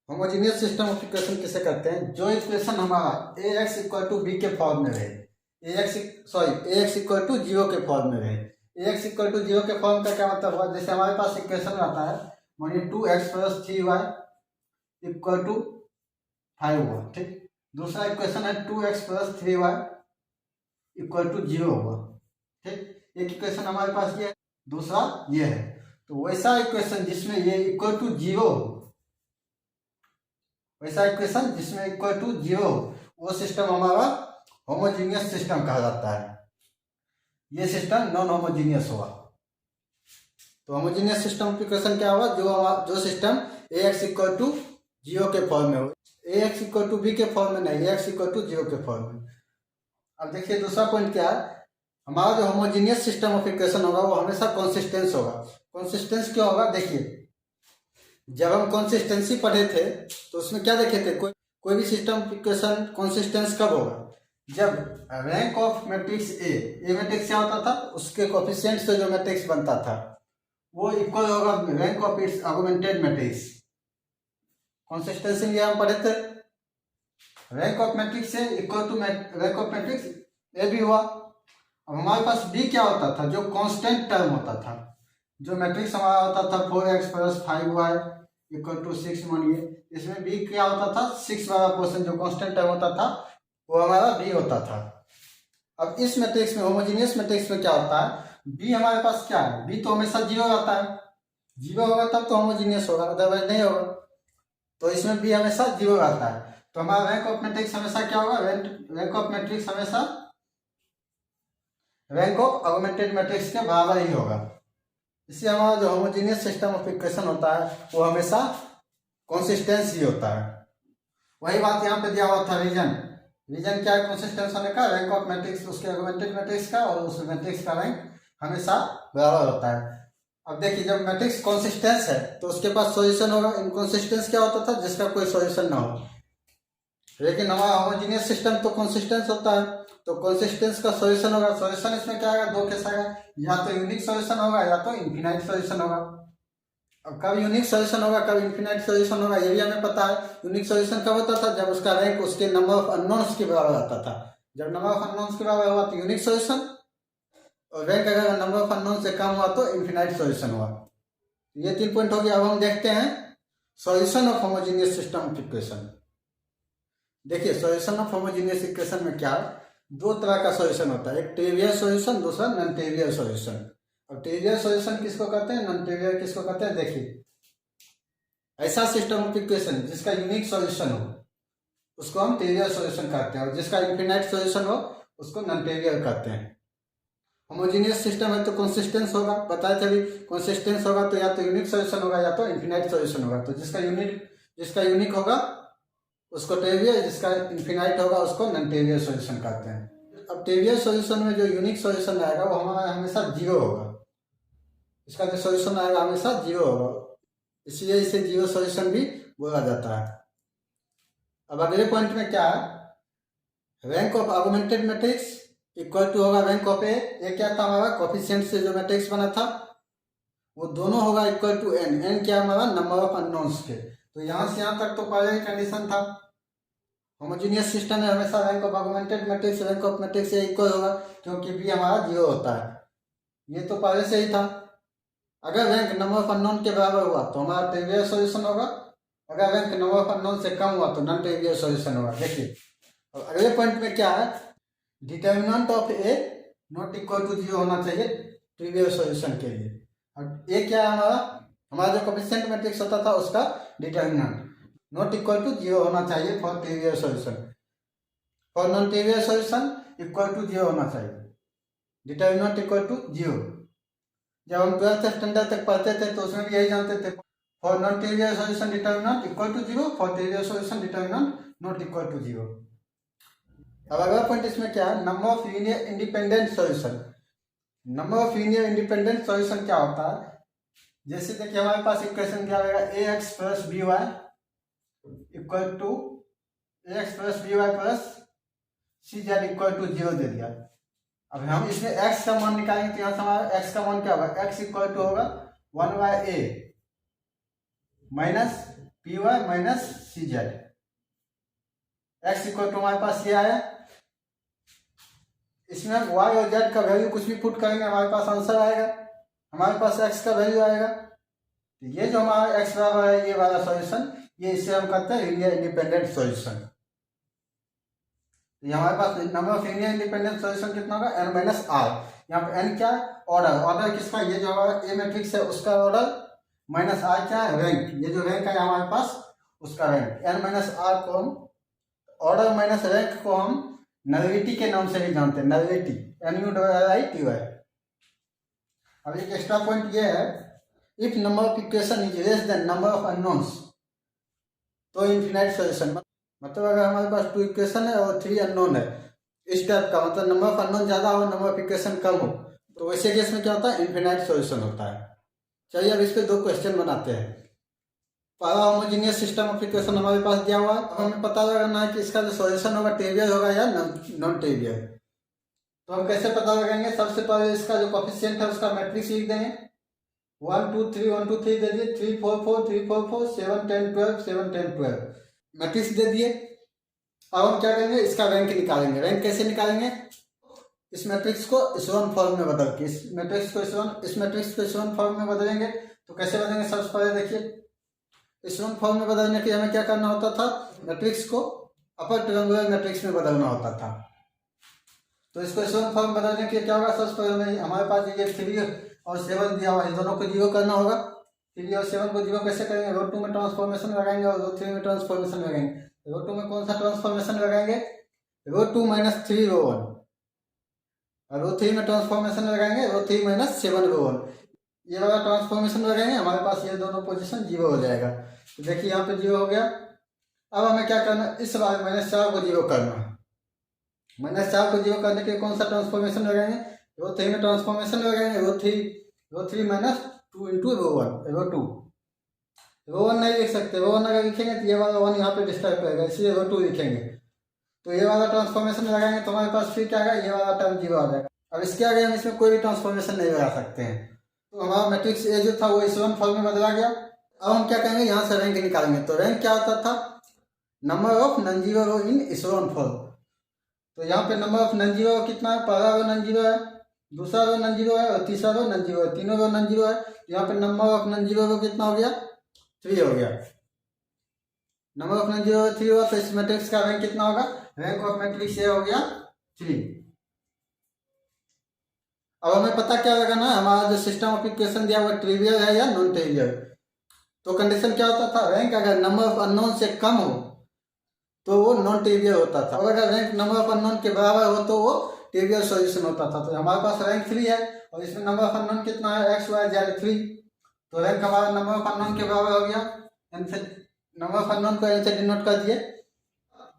Homogeneous system of equation किसे कहते हैं? जो इक्वेशन हमारा ए एक्स इक्वल टू बी के फॉर्म में रहे, ए एक्स इक्वल टू जीरो के फॉर्म में रहे। ए एक्स इक्वल टू जीरो के फॉर्म का क्या मतलब हुआ? जैसे हमारे पास इक्वेशन रहता है मानिए 2x plus 3y equal to 5 हुआ, ठीक। दूसरा इक्वेशन है 2x plus 3y equal to 0 हुआ, ठीक। एक इक्वेशन हमारे पास ये है, दूसरा ये है। तो वैसा इक्वेशन जिसमें ये इक्वल टू 0, वैसा इक्वेशन जिसमें इक्वल टू 0, वो सिस्टम हमारा होमोजीनियस सिस्टम कहा जाता है। ये सिस्टम नॉन होमोजीनियस हुआ। तो होमोजीनियस सिस्टम ऑफ इक्वेशन क्या हुआ? जो system A X equal to 0 के फॉर्म में हो, A X equal to B के फॉर्म में नहीं, ए एक्स इक्वल टू 0 के फॉर्म में। अब देखिए दूसरा पॉइंट क्या है, हमारा जो होमोजीनियस सिस्टम ऑफ इक्वेशन होगा वो हमेशा कंसिस्टेंस होगा। कंसिस्टेंस क्यों होगा? देखिए जब हम कंसिस्टेंसी पढ़े थे तो उसमें क्या देखे थे, कोई भी सिस्टम ऑफ इक्वेशन कंसिस्टेंस कब होगा? जब rank of matrix A matrix क्या होता था, उसके कोफिशिएंट से जो मैट्रिक्स बनता था वो इक्वल होगा rank of its augmented matrix. Consistency में हम पढ़े थे rank of matrix A equal to rank of matrix A भी हुआ। अब हमारे पास बी क्या होता था? जो कांस्टेंट टर्म होता था, जो मैट्रिक्स हमारा होता था 4x plus 5y equal to 6 मानिए, इसमें बी क्या होता था? 6 वाला पोर्शन जो कांस्टेंट टर्म होता था वो हमारा बी होता था। अब इस मैट्रिक्स में, होमोजीनियस मैट्रिक्स में क्या होता है, बी हमारे पास क्या है? बी तो हमेशा 0 रहता है, 0 होगा तब तो होमोजीनियस होगा, अदरवाइज नहीं होगा। तो इसमें बी हमेशा 0 रहता है, तो हमारा रैंक ऑफ मैट्रिक्स हमेशा क्या होगा? रैंक ऑफ मैट्रिक्स हमेशा रैंक ऑफ ऑगमेंटेड मैट्रिक्स के बराबर ही होगा। इसलिए हमारा जो होमोजीनियस सिस्टम ऑफ इक्वेशन होता है वो हमेशा कंसिस्टेंस ही होता है। वही बात यहाँ पे दिया हुआ था रीजन क्या है कंसिस्टेंस होने का? रैंक ऑफ मैट्रिक्स उसके ऑगमेंटेड मैट्रिक्स का और उस मैट्रिक्स का रैंक हमेशा बराबर होता है। अब देखिए जब मैट्रिक्स कंसिस्टेंस है तो उसके पास सॉल्यूशन होगा। इनकंसिस्टेंस क्या होता था? जिसका कोई सॉल्यूशन ना हो। लेकिन हमारा होमोजीनियस सिस्टम तो कंसिस्टेंस होता है, तो कंसिस्टेंस का सॉल्यूशन होगा। सॉल्यूशन इसमें क्या आएगा? दो केस आएगा, या तो यूनिक सॉल्यूशन होगा या तो इनफिनाइट सॉल्यूशन होगा। अब कब यूनिक सॉल्यूशन होगा कब इनफिनाइट सॉल्यूशन होगा ये भी हमें पता है। यूनिक सॉल्यूशन कब होता था? जब उसका रैंक उसके नंबर ऑफ अननोन्स के बराबर आता था। जब नंबर ऑफ अननोन्स के बराबर हुआ तो यूनिक सॉल्यूशन, और रैंक अगर नंबर ऑफ अननोन से कम हुआ तो इनफिनाइट सॉल्यूशन हुआ। ये 3 पॉइंट हो गया। अब हम देखते हैं solution of homogeneous system of equation. देखिए सॉल्यूशन ऑफ होमोजीनियस इक्वेशन में क्या है, 2 तरह का सॉल्यूशन होता है, एक ट्रिवियल सॉल्यूशन, दूसरा नॉन ट्रिवियल सॉल्यूशन। अब ट्रिवियल सॉल्यूशन किसको कहते हैं, नॉन ट्रिवियल किसको कहते हैं? देखिए ऐसा सिस्टम ऑफ इक्वेशन जिसका यूनिक सॉल्यूशन हो उसको हम ट्रिवियल सॉल्यूशन कहते हैं, और जिसका इनफिनाइट सॉल्यूशन हो उसको नॉन ट्रिवियल कहते हैं। होमोजीनियस सिस्टम है तो कंसिस्टेंस होगा, बताए थे अभी, कंसिस्टेंस होगा तो या तो यूनिक सॉल्यूशन होगा या तो इनफिनाइट सॉल्यूशन होगा। तो जिसका यूनिक होगा उसको ट्रिवियल, जिसका इनफिनाइट होगा उसको नॉन ट्रिवियल सॉल्यूशन कहते हैं। अब ट्रिवियल सॉल्यूशन में जो यूनिक सॉल्यूशन आएगा वो हमारा हमेशा 0 होगा, इसका जो सॉल्यूशन आएगा हमेशा 0 होगा, इसलिए इसे 0 सॉल्यूशन भी बोला जाता है। अब अगले पॉइंट में क्या है, rank of augmented matrix equal to होगा रैंक ऑफ ए क्या था हमारा? कोफिशिएंट से जो मैट्रिक्स बना था वो दोनों होगा इक्वल टू एन क्या हमारा? नंबर ऑफ अननोन्स के। तो यहाँ से यहाँ तक तो पहले ही कंडीशन था, होमोजीनियस सिस्टम में हमेशा rank of augmented matrix rank of matrix से इक्वल होगा, क्योंकि बी हमारा 0 होता है, ये तो पहले से ही था। अगर रैंक नंबर ऑफ अननोन के बराबर हुआ तो हमारा ट्रिवियल सॉल्यूशन होगा, अगर रैंक नंबर ऑफ अननोन से कम हुआ तो नॉन ट्रिवियल सॉल्यूशन होगा। देखिए और अगले पॉइंट में क्या है, determinant of A not equal to 0 होना चाहिए ट्रिवियल सॉल्यूशन के लिए। और ए क्या है हमारा जो कोफिशिएंट मैट्रिक्स होता था उसका डिटर्मिनेंट नॉट इक्वल टू 0 होना चाहिए for trivial solution. For non trivial solution equal to 0 होना चाहिए, डिटर्मिनेंट इक्वल टू 0। जब हम 12th स्टैंडर्ड तक पढ़ते थे तो उसमें भी यही जानते थे, for non trivial solution determinant equal to 0, for trivial solution determinant not equal to 0। अब अगला पॉइंट इसमें क्या है, number of linear independent solution. Number of linear independent solution क्या होता है, जैसे देखिए हमारे पास इक्वेशन क्या होगा, a x plus b y equal to a x plus b y plus c z equal to 0 दे दिया। अब हम इसमें x का मान निकालेंगे तो यहाँ से हमारा x का मान क्या होगा, x इक्वल टू होगा 1/a minus P Y minus C Z. X equal to हमारे पास ये आया, इसमें हम वाई और जेड का वैल्यू कुछ भी पुट करेंगे हमारे पास आंसर आएगा, हमारे पास एक्स का वैल्यू आएगा। तो ये जो हमारा एक्स बराबर है ये वाला सॉल्यूशन, ये इसे हम कहते हैं लीनियर इंडिपेंडेंट सॉल्यूशन। तो हमारे पास number of linear independent solution कितना होगा, n माइनस आर। यहाँ पे n क्या है, ऑर्डर, ऑर्डर किसका, ये जो हमारा ए मैट्रिक्स है उसका ऑर्डर, माइनस आर क्या है, रैंक, ये जो रैंक है हमारे पास उसका रैंक। n माइनस आर को हम ऑर्डर माइनस रैंक को हम नलिटी के नाम से भी जानते हैं, नलिटी, NULLITY। अब एक एक्स्ट्रा पॉइंट ये है, if number of equation is less than number of unknowns तो इनफिनाइट सॉल्यूशन। मतलब अगर हमारे पास 2 इक्वेशन है और 3 अननोन है, इस टाइप का, मतलब नंबर ऑफ अननोन ज्यादा हो, नंबर ऑफ इक्वेशन कम हो, तो वैसे केस में क्या होता है, इनफिनाइट सॉल्यूशन होता है। चलिए अब इस पे 2 क्वेश्चन बनाते हैं। पहला होमोजेनियस सिस्टम ऑफ इक्वेशन हमारे पास दिया हुआ है, अब हमें पता लगाना है कि इसका जो सॉल्यूशन होगा ट्रिवियल होगा या नॉन ट्रिवियल। तो हम कैसे पता लगाएंगे, सबसे पहले इसका जो कोफिशिएंट है उसका मैट्रिक्स लिख देंगे, 1 2 3 1 2 3 दे दिए, 3 4 4 3 4 4 7 10 12 7 10 12 मैट्रिक्स दे दिए। अब हम क्या करेंगे, इसका रैंक निकालेंगे। रैंक कैसे निकालेंगे, इस मैट्रिक्स को इशोन फॉर्म में बदल के, इस मैट्रिक्स को इशोन फॉर्म में बदलेंगे। तो कैसे बदलेंगे, सबसे पहले देखिए, इशोन फॉर्म में बदलने के लिए हमें क्या करना होता था, मैट्रिक्स को अपर ट्रायंगुलर मैट्रिक्स में बदलना होता था। तो इसको इशोन फॉर्म में बदलने के लिए क्या होगा, सबसे पहले हमारे पास ये 3 और 7 दिया हुआ है, इन दोनों को 0 करना होगा। 3 और 7 को 0 कैसे करेंगे, रो 2 में ट्रांसफॉर्मेशन लगाएंगे और रो 3 में ट्रांसफॉर्मेशन लगाएंगे। रो 2 में कौन सा ट्रांसफॉर्मेशन लगाएंगे, रो 2 माइनस 3 रो 1, और रो 3 में ट्रांसफॉर्मेशन लगाएंगे रो 3 माइनस 7 रो 1। ये वाला ट्रांसफॉर्मेशन लगाएंगे, हमारे पास ये दोनों पोजीशन 0 हो जाएगा। तो देखिए यहाँ पे 0 हो गया। अब हमें क्या करना है, इस बार -4 को 0 करना है। -4 को 0 करने के लिए कौन सा ट्रांसफॉर्मेशन लगाएंगे, रो 3 में ट्रांसफॉर्मेशन लगाएंगे, रो 3 माइनस 2 इंटू रो 1, रो 1 नहीं लिख सकते, रो 1 अगर लिखेंगे तो ये वाला 1 यहाँ पे डिस्टर्ब करेगा, इसलिए रो 2 लिखेंगे। तो ये वाला ट्रांसफॉर्मेशन लगाएंगे तो हमारे पास फिर क्या आएगा, ये वाला टर्म 0 आ जाएगा। अब इसके आगे हम इसमें कोई भी ट्रांसफॉर्मेशन नहीं लगा सकते हैं। तो हमारा मैट्रिक्स ए जो था वो इशोन फॉर्म में बदला गया। अब हम क्या करेंगे, यहाँ से रैंक निकालेंगे। तो रैंक क्या होता था, number of non zero row in echelon form. तो यहाँ पे नंबर ऑफ नॉन जीरो कितना है, पहला रो नॉन जीरो है, दूसरा रो नॉन जीरो है और तीसरा रो नॉन जीरो है, तीनों रो नॉन जीरो है। यहाँ पे नंबर ऑफ नॉन जीरो रो कितना हो गया, 3 हो गया। नंबर ऑफ नॉन जीरो 3 हुआ तो इस मैट्रिक्स का रैंक कितना होगा, रैंक ऑफ मैट्रिक्स ए हो गया 3। अब हमें पता क्या लगाना है, हमारा जो सिस्टम ऑफ इक्वेशन दिया हुआ ट्रिवियल है या नॉन ट्रिवियल। तो कंडीशन क्या होता था, रैंक अगर नंबर ऑफ अननोन से कम हो तो वो नॉन ट्रिवियल होता था, और अगर रैंक नंबर ऑफ अननोन के बराबर हो तो वो ट्रिवियल सॉल्यूशन होता था। तो हमारे पास रैंक 3 है और इसमें नंबर ऑफ अननोन कितना है, एक्स वाई जेड 3। तो रैंक हमारा नंबर ऑफ अननोन के बराबर हो गया, नंबर ऑफ अननोन को ऐसे डिनोट कर दिए।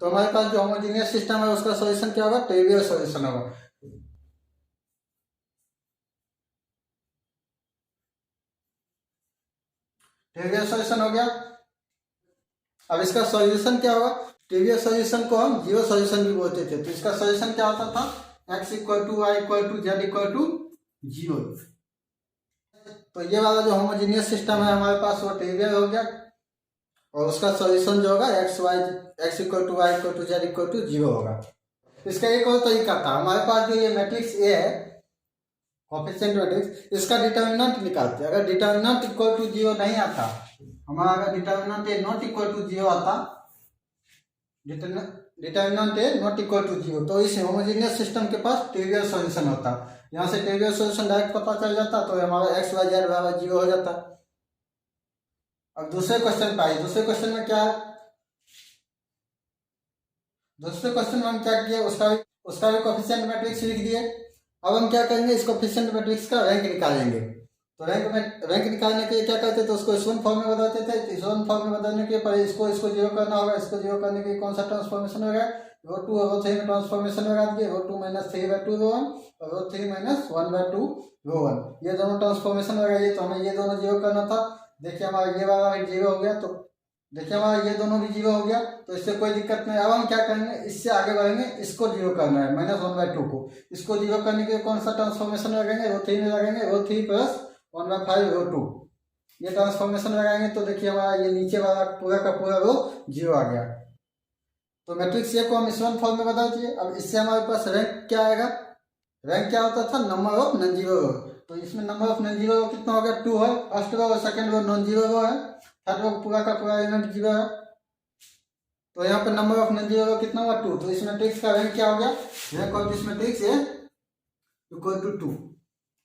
तो हमारे पास जो होमोजेनियस सिस्टम है उसका सॉल्यूशन क्या होगा, ट्रिवियल सॉल्यूशन होगा। ट्रिवियल सॉल्यूशन हो गया। अब इसका सॉल्यूशन क्या होगा, ट्रिवियल सॉल्यूशन को हम जीरो सॉल्यूशन भी बोलते थे। तो इसका सॉल्यूशन क्या होता था, x equal to Y equal to Z equal to 0। तो ये वाला जो होमोजेनियस सिस्टम है हमारे पास वो ट्रिवियल हो गया, और उसका सॉल्यूशन जो होगा x equal to Y equal to Z equal to 0 होगा। इसका एक और तरीका था, हमारे पास जो ये मैट्रिक्स ए है कोएफिशिएंट मैट्रिक्स, इसका डिटर्मिनेंट निकालते हैं। अगर डिटर्मिनेंट इक्वल टू 0 नहीं आता, हमारा अगर determinant A not equal to 0 आता, determinant A not equal to 0, तो इस होमोजेनियस सिस्टम के पास ट्रिवियल सॉल्यूशन होता। यहाँ से ट्रिवियल सॉल्यूशन डायरेक्ट पता चल जाता, तो हमारा एक्स वाई जेड बराबर 0 हो जाता। अब दूसरे क्वेश्चन पे आइए। दूसरे क्वेश्चन में क्या है, दूसरे क्वेश्चन में हम क्या किए, उसका भी कोएफिशिएंट मैट्रिक्स लिख दिए। अब हम क्या करेंगे, इस कोएफिशिएंट मैट्रिक्स का रैंक निकालेंगे। तो रैंक निकालने के लिए क्या करते थे, तो उसको इशोन फॉर्म में बदलते थे। इशोन फॉर्म में बदलने के पहले इसको 0 करना होगा। इसको 0 करने के लिए कौन सा ट्रांसफॉर्मेशन होगा, रो 2 और रो 3 में ट्रांसफॉर्मेशन लगा दिए, रो 2 माइनस 3/2 रो 1 और रो 3 माइनस 1/2 रो 1। ये दोनों ट्रांसफॉर्मेशन लगाइए, तो हमें ये दोनों 0 करना था। देखिए हमारा ये वाला भी 0 हो गया, तो देखिए हमारा ये दोनों भी 0 हो गया, तो इससे कोई दिक्कत नहीं। अब हम क्या करेंगे, इससे आगे बढ़ेंगे, इसको 0 करना है -1/2 को। इसको 0 करने के लिए कौन सा ट्रांसफॉर्मेशन लगाएंगे, रो 3 में लगाएंगे, रो 3 प्लस 1/5 रो 2। ये ट्रांसफॉर्मेशन लगाएंगे तो देखिए हमारा ये नीचे वाला पूरा का पूरा रो 0 आ गया। तो मैट्रिक्स ए को हम इस वन फॉर्म में बदल दिए। अब इससे हमारे पास रैंक क्या आएगा, रैंक क्या होता था, नंबर ऑफ नॉन जीरो रो। तो इसमें नंबर ऑफ नॉन जीरो रो कितना हो गया, 2 है, फर्स्ट रो और सेकंड रो नॉन जीरो रो है, थर्ड रो पूरा का पूरा एलिमेंट 0 है। तो यहाँ पे नंबर ऑफ नॉन जीरो रो कितना हुआ, 2। तो इस मैट्रिक्स का रैंक क्या हो गया, rank of this matrix A equal to 2।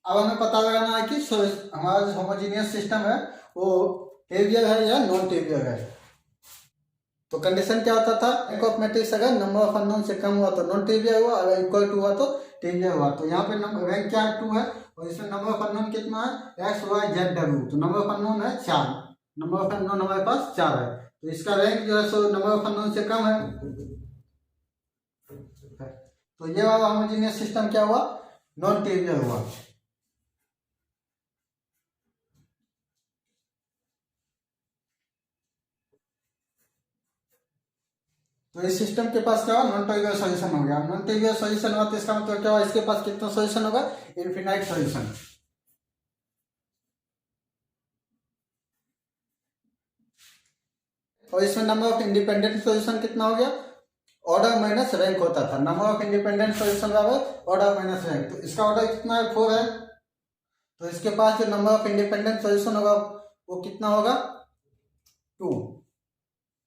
अब हमें पता लगाना है कि हमारा जो होमोजीनियस सिस्टम है वो ट्रिवियल है या नॉन ट्रिवियल है। तो कंडीशन क्या होता था, रैंक ऑफ मैट्रिक्स अगर नंबर ऑफ अननोन से कम हुआ तो नॉन ट्रिवियल हुआ, अगर इक्वल टू हुआ तो ट्रिवियल हुआ। तो यहाँ पे रैंक क्या है, 2 है, और इसमें नंबर ऑफ अननोन कितना है, एक्स वाई जेड डब्ल्यू। तो नंबर ऑफ अननोन है 4, नंबर ऑफ अननोन हमारे पास 4 है। तो इसका रैंक जो है सो नंबर ऑफ अननोन से कम है। तो ये वाला होमोजीनियस सिस्टम क्या हुआ, नॉन ट्रिवियल हुआ। तो इस सिस्टम के पास क्या हुआ, नॉन ट्रिवियल सॉल्यूशन हो गया। नॉन ट्रिवियल सॉल्यूशन हुआ तो इसका मतलब क्या हुआ, इसके पास कितना सॉल्यूशन होगा, इनफिनाइट सॉल्यूशन। और इसमें नंबर ऑफ इंडिपेंडेंट सॉल्यूशन कितना हो गया, ऑर्डर माइनस रैंक होता था। नंबर ऑफ इंडिपेंडेंट सॉल्यूशन बराबर ऑर्डर माइनस रैंक। तो इसका ऑर्डर कितना है, 4 है। तो इसके पास जो नंबर ऑफ इंडिपेंडेंट सॉल्यूशन होगा वो कितना होगा, 2।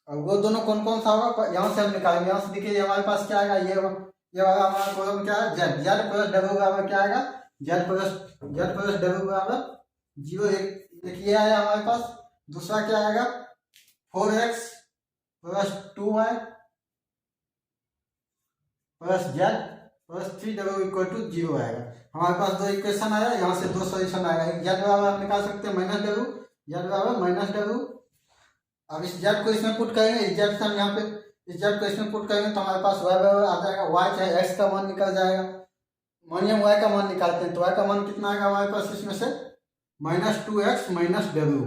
और वो दोनों कौन कौन सा होगा, यहाँ से हम निकालेंगे। यहाँ से देखिए हमारे पास क्या आएगा, ये वाला हमारा कॉलम क्या है, जेड, जेड प्लस डब्ल्यू बराबर क्या आएगा, जेड प्लस डब्ल्यू बराबर 0। एक ये आया हमारे पास। दूसरा क्या आएगा, 4x plus 2y plus Z plus 3w equal to 0 आएगा। हमारे पास दो इक्वेशन आया, यहाँ से दो सॉल्यूशन आएगा। एक जेड बराबर हम निकाल सकते हैं माइनस डब्ल्यू, जेड बराबर माइनस डब्ल्यू। अब इस जेड को इसमें पुट करेंगे, इस जेड से हम यहाँ पे इस जेड को इसमें पुट करेंगे तो हमारे पास वाई बराबर आ जाएगा, वाई चाहे एक्स का मान निकल जाएगा। मानिए हम वाई का मान निकालते हैं तो वाई का मान कितना आएगा हमारे पास इसमें से, -2x - डब्ल्यू।